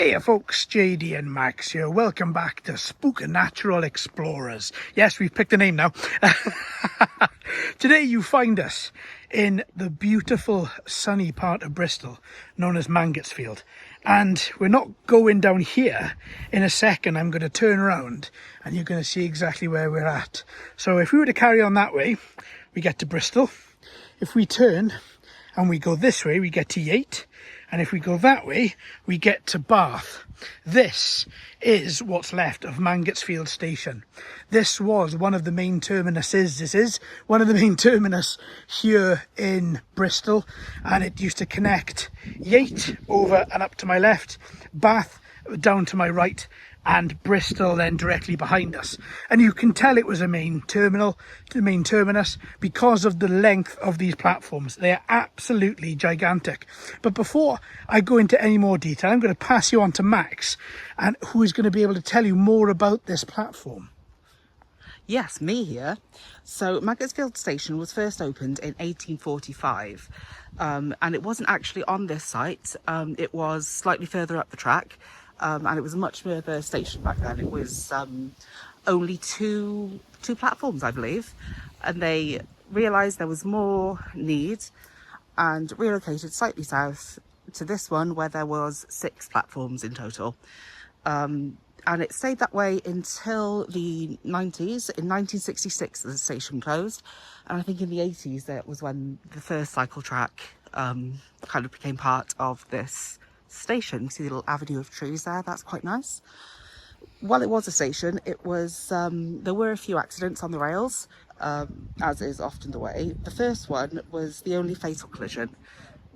Hey folks, JD and Max here. Welcome back to Spookanatural Explorers. Yes, we've picked a name now. Today you find us in the beautiful sunny part of Bristol known as Mangotsfield. And we're not going down here. In a second I'm going to turn around and you're going to see exactly where we're at. So if we were to carry on that way, we get to Bristol. If we turn and we go this way, we get to Yate. And if we go that way, we get to Bath. This is what's left of Mangotsfield Station. This was one of the main terminuses. This is one of the main terminus here in Bristol. And it used to connect Yate over and up to my left, Bath down to my right, and Bristol then directly behind us. And you can tell it was a main terminal, the main terminus, because of the length of these platforms. They are absolutely gigantic. But before I go into any more detail, I'm going to pass you on to Max, and who is going to be able to tell you more about this platform. Yes, me here. So Mangotsfield Station was first opened in 1845, and it wasn't actually on this site. It was slightly further up the track. And it was a much further station back then. It was only two platforms, I believe, and they realised there was more need and relocated slightly south to this one where there was 6 platforms in total. And it stayed that way until the 90s. In 1966 the station closed, and I think in the 80s that was when the first cycle track kind of became part of this station. You see the little avenue of trees there, that's quite nice. While it was a station, it was there were a few accidents on the rails, as is often the way. The first one was the only fatal collision,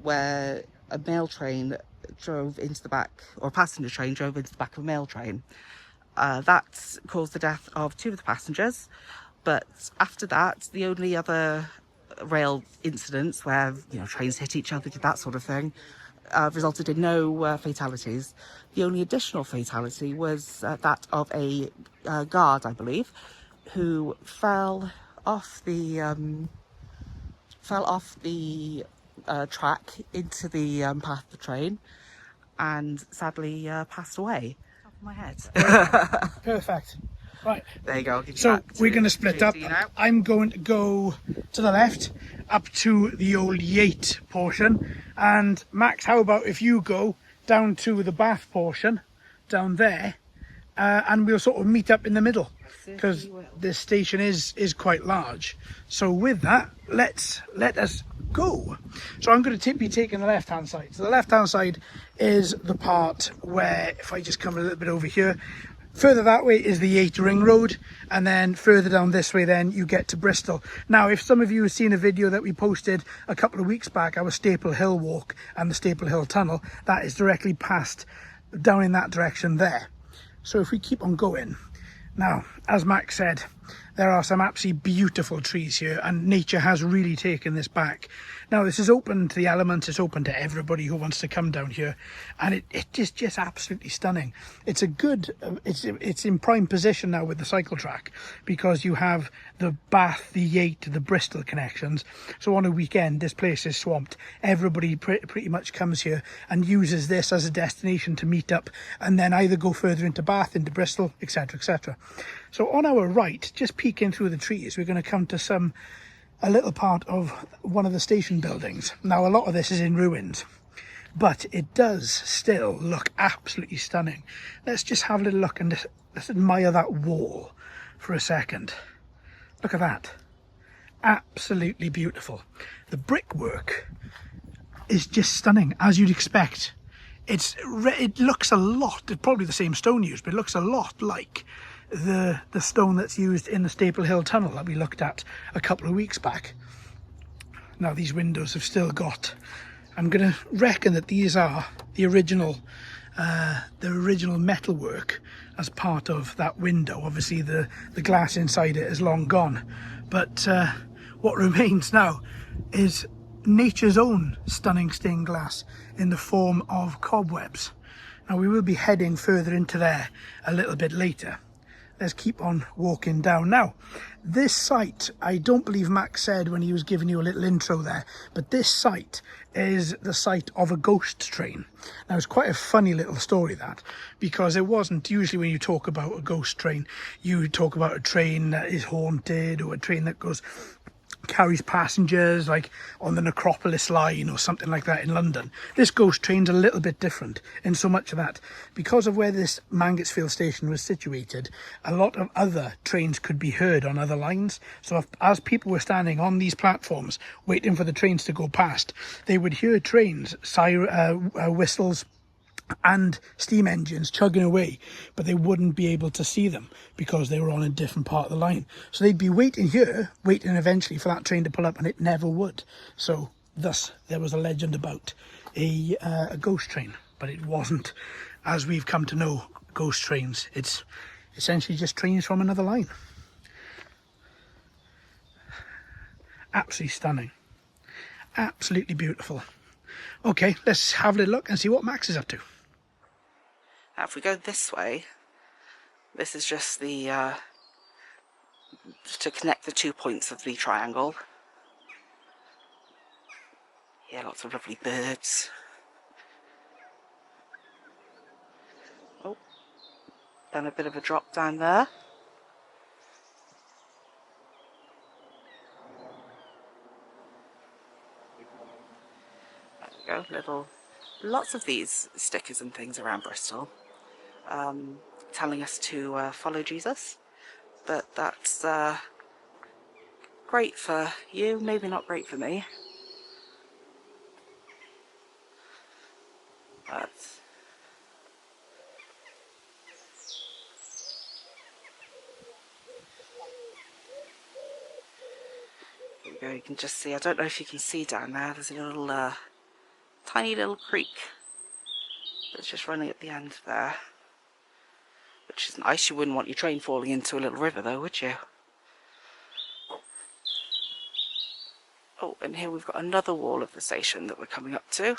where a mail train drove into the back, or a passenger train drove into the back of a mail train. That caused the death of 2 of the passengers, but after that the only other rail incidents where, you know, trains hit each other, that sort of thing, resulted in no fatalities. The only additional fatality was that of a guard, I believe, who fell off the track into the path of the train and sadly passed away. Top of my head. Perfect. Right. There you go. So we're going to split up. I'm going to go to the left up to the old Yate portion, and Max, how about if you go down to the Bath portion down there, and we'll sort of meet up in the middle, because this station is quite large. So with that, let us go. So I'm going to be taking the left hand side. So the left hand side is the part where, if I just come a little bit over here, further that way is the Yate Ring Road, and then further down this way then you get to Bristol. Now, if some of you have seen a video that we posted a couple of weeks back, our Staple Hill walk and the Staple Hill Tunnel, that is directly past down in that direction there. So if we keep on going, now, as Max said, there are some absolutely beautiful trees here, and nature has really taken this back. Now, this is open to the elements, it's open to everybody who wants to come down here, and it is just absolutely stunning. It's a good, it's in prime position now with the cycle track, because you have the Bath, the Yate, the Bristol connections. So on a weekend, this place is swamped. Everybody pretty much comes here and uses this as a destination to meet up, and then either go further into Bath, into Bristol, etc, etc. So on our right, just peeking through the trees, we're going to come to a little part of one of the station buildings. Now, a lot of this is in ruins, but it does still look absolutely stunning. Let's just have a little look and let's admire that wall for a second. Look at that. Absolutely beautiful. The brickwork is just stunning, as you'd expect. It looks a lot, it's probably the same stone used, but it looks a lot like the stone that's used in the Staple Hill Tunnel that we looked at a couple of weeks back. Now, these windows have still got, I'm going to reckon that these are the original metalwork as part of that window. Obviously the glass inside it is long gone, but what remains now is nature's own stunning stained glass in the form of cobwebs. Now, we will be heading further into there a little bit later. let's keep on walking down. Now, this site, I don't believe Max said when he was giving you a little intro there, but this site is the site of a ghost train. Now, it's quite a funny little story, that, because it wasn't usually when you talk about a ghost train, you talk about a train that is haunted or a train that carries passengers like on the Necropolis line or something like that in London. This ghost train's a little bit different in so much of that because of where this Mangotsfield station was situated, a lot of other trains could be heard on other lines. So as people were standing on these platforms waiting for the trains to go past, they would hear trains, whistles and steam engines chugging away, but they wouldn't be able to see them because they were on a different part of the line. So they'd be waiting here, waiting eventually for that train to pull up, and it never would. So thus there was a legend about a ghost train, but it wasn't, as we've come to know ghost trains. It's essentially just trains from another line. Absolutely stunning, absolutely beautiful. Okay, let's have a little look and see what Max is up to. Now if we go this way, this is just the to connect the 2 points of the triangle. Yeah, lots of lovely birds. Oh, done a bit of a drop down there. There we go, lots of these stickers and things around Bristol. Telling us to follow Jesus, but that's great for you, maybe not great for me. But here we go, you can just see, I don't know if you can see down there, there's a little tiny little creek that's just running at the end there, which is nice. You wouldn't want your train falling into a little river though, would you? Oh, and here we've got another wall of the station that we're coming up to.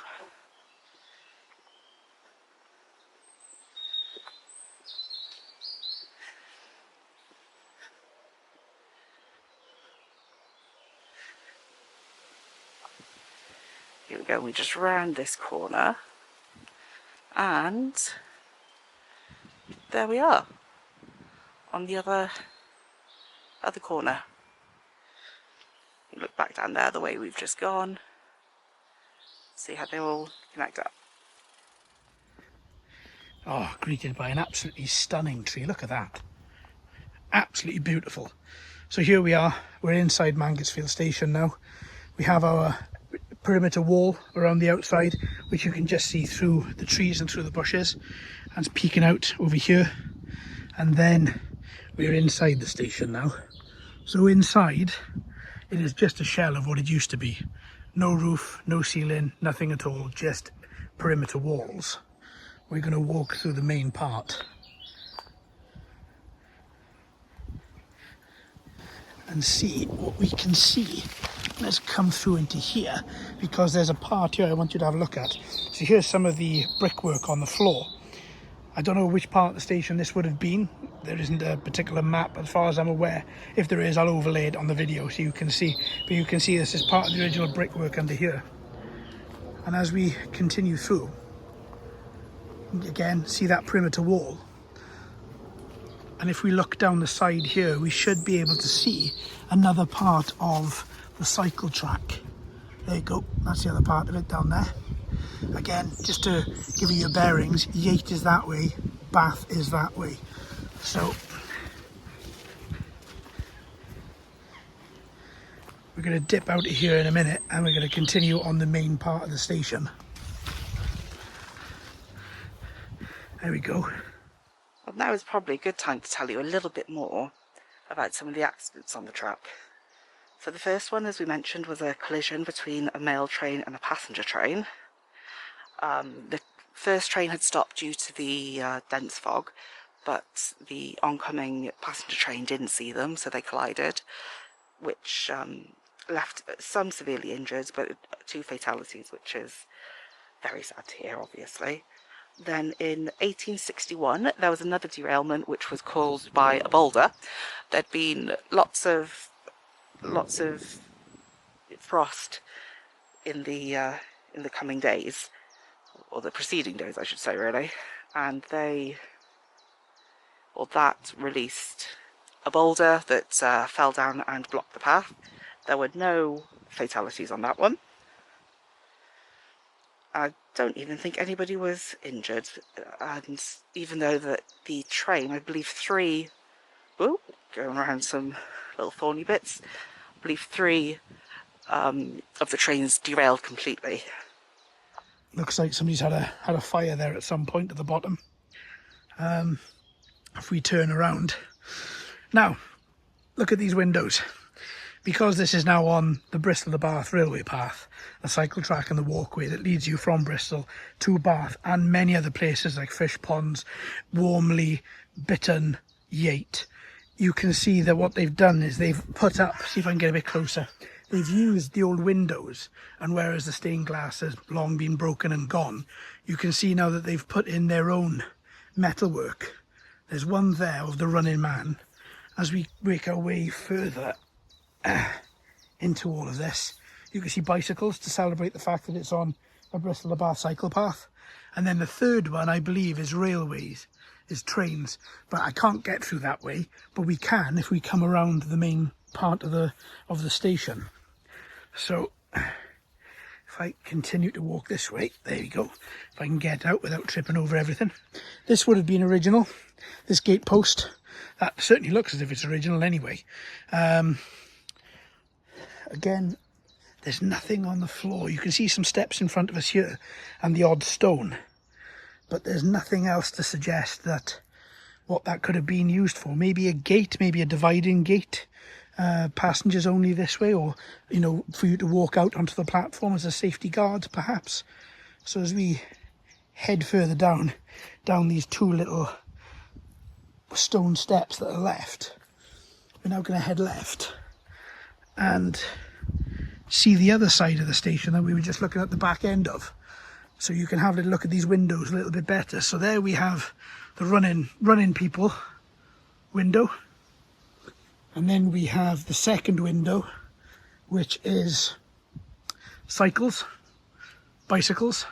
Here we go, we just round this corner and there we are on the other corner. You look back down there the way we've just gone, see how they all connect up. Oh, greeted by an absolutely stunning tree. Look at that. Absolutely beautiful. So here we are. We're inside Mangotsfield Station now. We have our perimeter wall around the outside, which you can just see through the trees and through the bushes. And it's peeking out over here. And then we're inside the station now. So inside, it is just a shell of what it used to be. No roof, no ceiling, nothing at all, just perimeter walls. We're going to walk through the main part and see what we can see. Let's come through into here, because there's a part here I want you to have a look at. So here's some of the brickwork on the floor. I don't know which part of the station this would have been. There isn't a particular map as far as I'm aware. If there is, I'll overlay it on the video so you can see. But you can see this is part of the original brickwork under here. And as we continue through, again, see that perimeter wall. And if we look down the side here, we should be able to see another part of the cycle track. There you go, that's the other part of it down there. Again, just to give you your bearings, Yate is that way, Bath is that way. So we're going to dip out of here in a minute and we're going to continue on the main part of the station. There we go. Well, now is probably a good time to tell you a little bit more about some of the accidents on the track. So the first one, as we mentioned, was a collision between a mail train and a passenger train. The first train had stopped due to the dense fog, but the oncoming passenger train didn't see them, so they collided, which left some severely injured, but 2 fatalities, which is very sad to hear, obviously. Then in 1861 there was another derailment which was caused by a boulder. There'd been lots of frost in the coming days, or the preceding days I should say really, and that released a boulder that fell down and blocked the path. There were no fatalities on that one. I don't even think anybody was injured, and even though that the train, I believe three, going around some little thorny bits, I believe three of the trains derailed completely. Looks like somebody's had a fire there at some point at the bottom. If we turn around now, look at these windows. Because this is now on the Bristol to Bath railway path, the cycle track and the walkway that leads you from Bristol to Bath and many other places like Fish Ponds, Warmley, Bitton, Yate, you can see that what they've done is they've put up, see if I can get a bit closer, they've used the old windows, and whereas the stained glass has long been broken and gone, you can see now that they've put in their own metalwork. There's one there of the running man. As we make our way further into all of this, you can see bicycles to celebrate the fact that it's on a Bristol to Bath cycle path. And then the third one, I believe, is railways, is trains, but I can't get through that way, but we can if we come around the main part of the station. So if I continue to walk this way, there we go, if I can get out without tripping over everything. This would have been original, this gate post. That certainly looks as if it's original anyway. Again, there's nothing on the floor. You can see some steps in front of us here and the odd stone, but there's nothing else to suggest that what that could have been used for. Maybe a gate, maybe a dividing gate, passengers only this way, or, you know, for you to walk out onto the platform as a safety guard perhaps. So as we head further down these two little stone steps that are left, we're now going to head left and see the other side of the station that we were just looking at the back end of, so you can have a look at these windows a little bit better. So there we have the running people window, and then we have the second window, which is cycles, bicycles,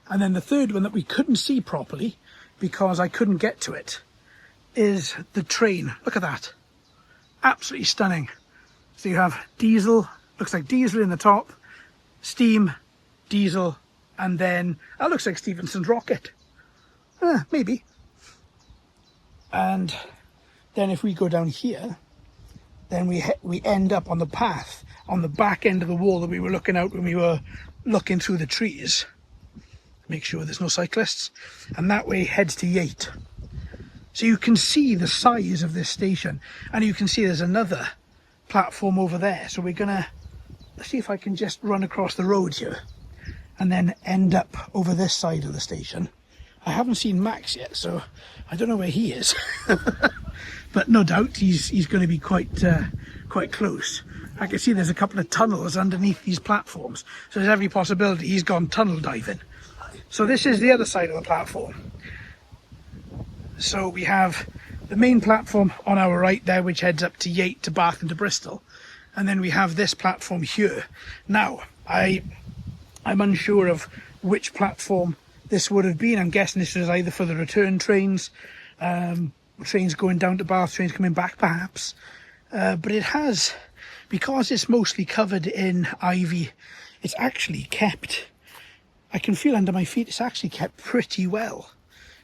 and then the third one that we couldn't see properly because I couldn't get to it is the train. Look at that, absolutely stunning. So you have diesel, looks like diesel in the top, steam, diesel, and then that looks like Stephenson's rocket. Maybe. And then if we go down here, then we end up on the path on the back end of the wall that we were looking out when we were looking through the trees. Make sure there's no cyclists, and that way heads to Yate. So you can see the size of this station, and you can see there's another platform over there. So we're gonna see if I can just run across the road here and then end up over this side of the station. I haven't seen Max yet, so I don't know where he is. But no doubt he's going to be quite close. I can see there's a couple of tunnels underneath these platforms, so there's every possibility he's gone tunnel diving. So this is the other side of the platform. So we have the main platform on our right there, which heads up to Yate, to Bath and to Bristol. And then we have this platform here. Now, I'm unsure of which platform this would have been. I'm guessing this was either for the return trains, trains going down to Bath, trains coming back perhaps. But it has, because it's mostly covered in ivy, it's actually kept, I can feel under my feet, it's actually kept pretty well.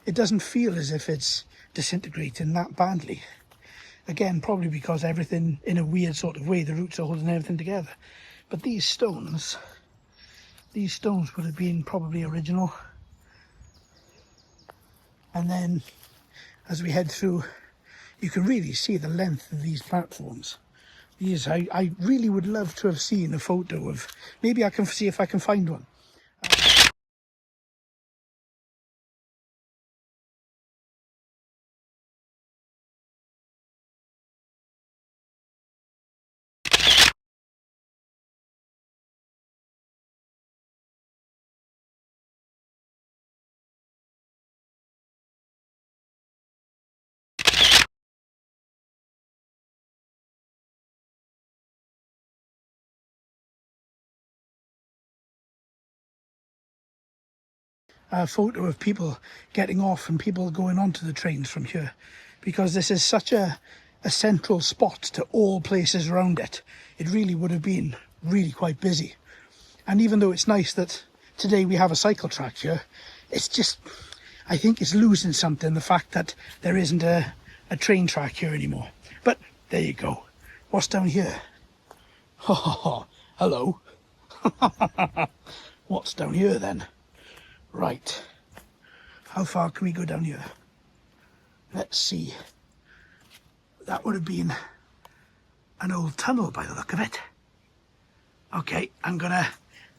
It doesn't feel as if it's disintegrating that badly. Again, probably because everything, in a weird sort of way, the roots are holding everything together. But these stones would have been probably original. And then as we head through, you can really see the length of these platforms. I really would love to have seen a photo of, maybe I can see if I can find one. a photo of people getting off and people going onto the trains from here, because this is such a central spot to all places around it. It really would have been really quite busy. And even though it's nice that today we have a cycle track here, it's just, I think it's losing something, the fact that there isn't a train track here anymore. But there you go. What's down here? Ha ha ha. Hello. What's down here then? Right. How far can we go down here? Let's see. That would have been an old tunnel by the look of it. Okay, I'm gonna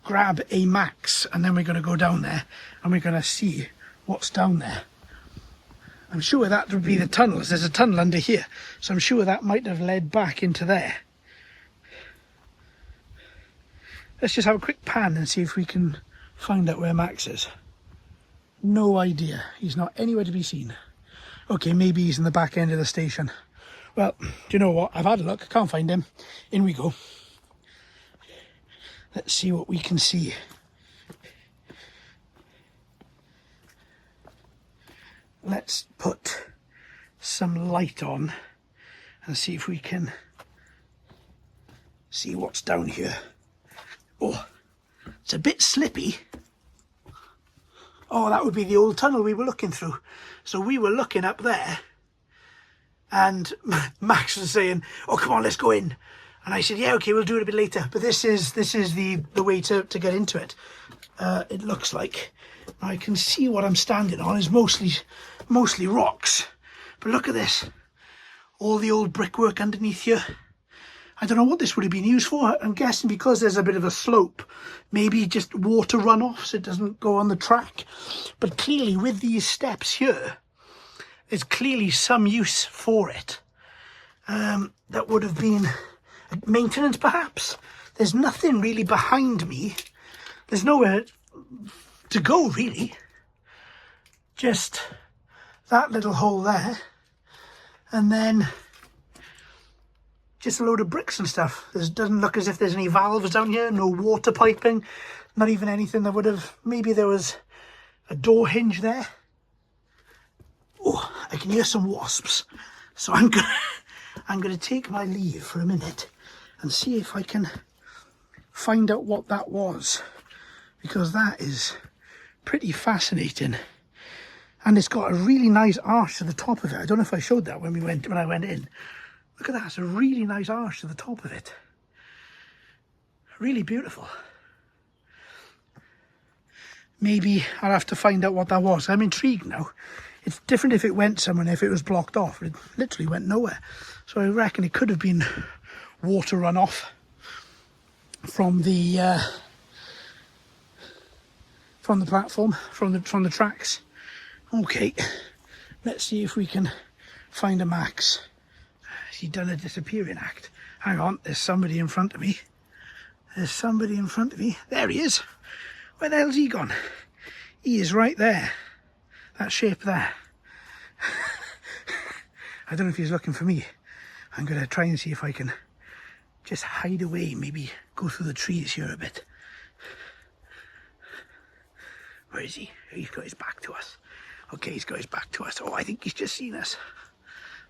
grab a Max and then we're gonna go down there and we're gonna see what's down there. I'm sure that would be the tunnels. There's a tunnel under here, so I'm sure that might have led back into there. Let's just have a quick pan and see if we can find out where Max is. No idea. He's not anywhere to be seen. Okay, maybe he's in the back end of the station. Well, do you know what? I've had a look. I can't find him. In we go. Let's see what we can see. Let's put some light on and see if we can see what's down here. Oh, it's a bit slippy. Oh, that would be the old tunnel we were looking through. So we were looking up there and Max was saying, oh, come on, let's go in. And I said, yeah, okay, we'll do it a bit later. But this is the way to get into it. It looks like. I can see what I'm standing on is mostly rocks. But look at this. All the old brickwork underneath here. I don't know what this would have been used for. I'm guessing because there's a bit of a slope, maybe just water runoff so it doesn't go on the track. But clearly with these steps here, there's clearly some use for it. That would have been maintenance perhaps. There's nothing really behind me. There's nowhere to go really. Just that little hole there. And then just a load of bricks and stuff. It doesn't look as if there's any valves down here, no water piping, not even anything that would have, maybe there was a door hinge there. Oh, I can hear some wasps. So I'm gonna take my leave for a minute and see if I can find out what that was, because that is pretty fascinating. And it's got a really nice arch to the top of it. I don't know if I showed that when I went in. Look at that, it's a really nice arch to the top of it. Really beautiful. Maybe I'll have to find out what that was. I'm intrigued now. It's different if it went somewhere and if it was blocked off. It literally went nowhere. So I reckon it could have been water runoff from the platform, from the tracks. Okay, let's see if we can find a Max. Has he done a disappearing act? Hang on, there's somebody in front of me. There's somebody in front of me. There he is. Where the hell's he gone? He is right there. That shape there. I don't know if he's looking for me. I'm going to try and see if I can just hide away, maybe go through the trees here a bit. Where is he? He's got his back to us. Okay, he's got his back to us. Oh, I think he's just seen us.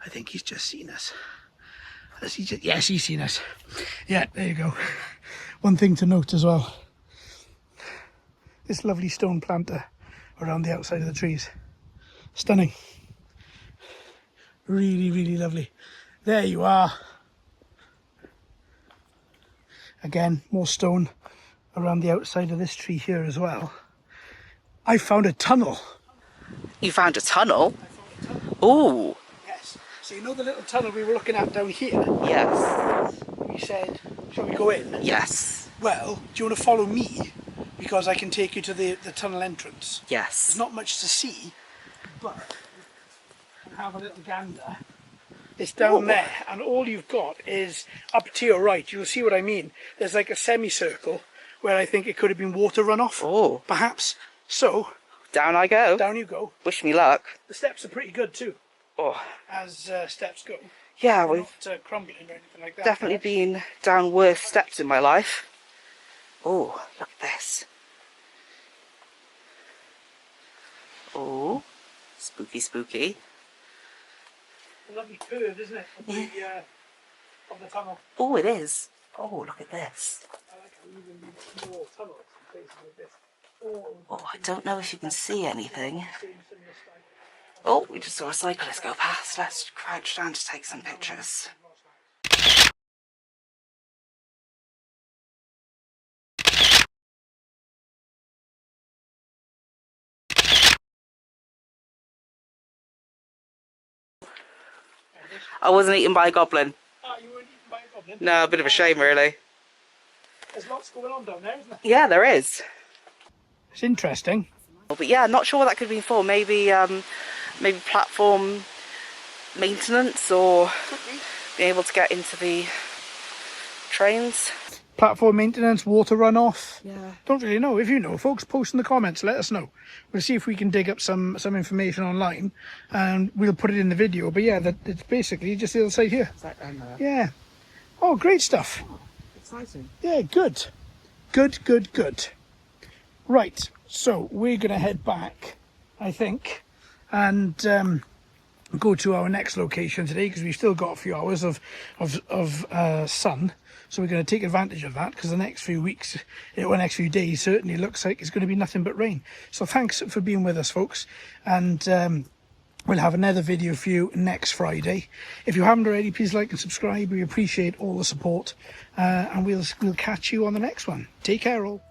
I think he's just seen us. Has he just... Yes, he's seen us. Yeah, there you go. One thing to note as well. This lovely stone planter around the outside of the trees. Stunning. Really, really lovely. There you are. Again, more stone around the outside of this tree here as well. I found a tunnel. You found a tunnel? Ooh. Yes. So you know the little tunnel we were looking at down here? Yes. We said, shall we go in? Yes. Well, do you want to follow me? Because I can take you to the tunnel entrance. Yes. There's not much to see, but have a little gander. It's down there, and all you've got is up to your right. You'll see what I mean. There's like a semicircle where I think it could have been water runoff. Oh. Perhaps. So down I go. Down you go. Wish me luck. The steps are pretty good too. Oh. As steps go. Yeah, They're we've not crumbling or anything like that. definitely been down worse steps in my life. Oh, look at this. Oh, spooky, spooky. A lovely curve, isn't it? Of the tunnel. Oh, it is. Oh, look at this. I like how even more tunnels in places like this. Oh, I don't know if you can see anything. Oh, we just saw a cyclist go past. Let's crouch down to take some pictures. I wasn't eaten by a goblin. Ah, you weren't eaten by a goblin? No, a bit of a shame, really. There's lots going on down there, isn't there? Yeah, there is. It's interesting. But yeah, not sure what that could be for. Maybe maybe platform maintenance, or being able to get into the trains. Platform maintenance, water runoff. Yeah. Don't really know. If you know, folks, post in the comments. Let us know. We'll see if we can dig up some information online, and we'll put it in the video. But yeah, it's basically just the other side here. Yeah. Oh, great stuff. Oh, exciting. Yeah, good. Good. Right. So we're gonna head back, I think, and go to our next location today because we've still got a few hours of sun. So we're going to take advantage of that because the next few weeks, or next few days, certainly looks like it's going to be nothing but rain. So thanks for being with us, folks. And we'll have another video for you next Friday. If you haven't already, please like and subscribe. We appreciate all the support. And we'll catch you on the next one. Take care, all.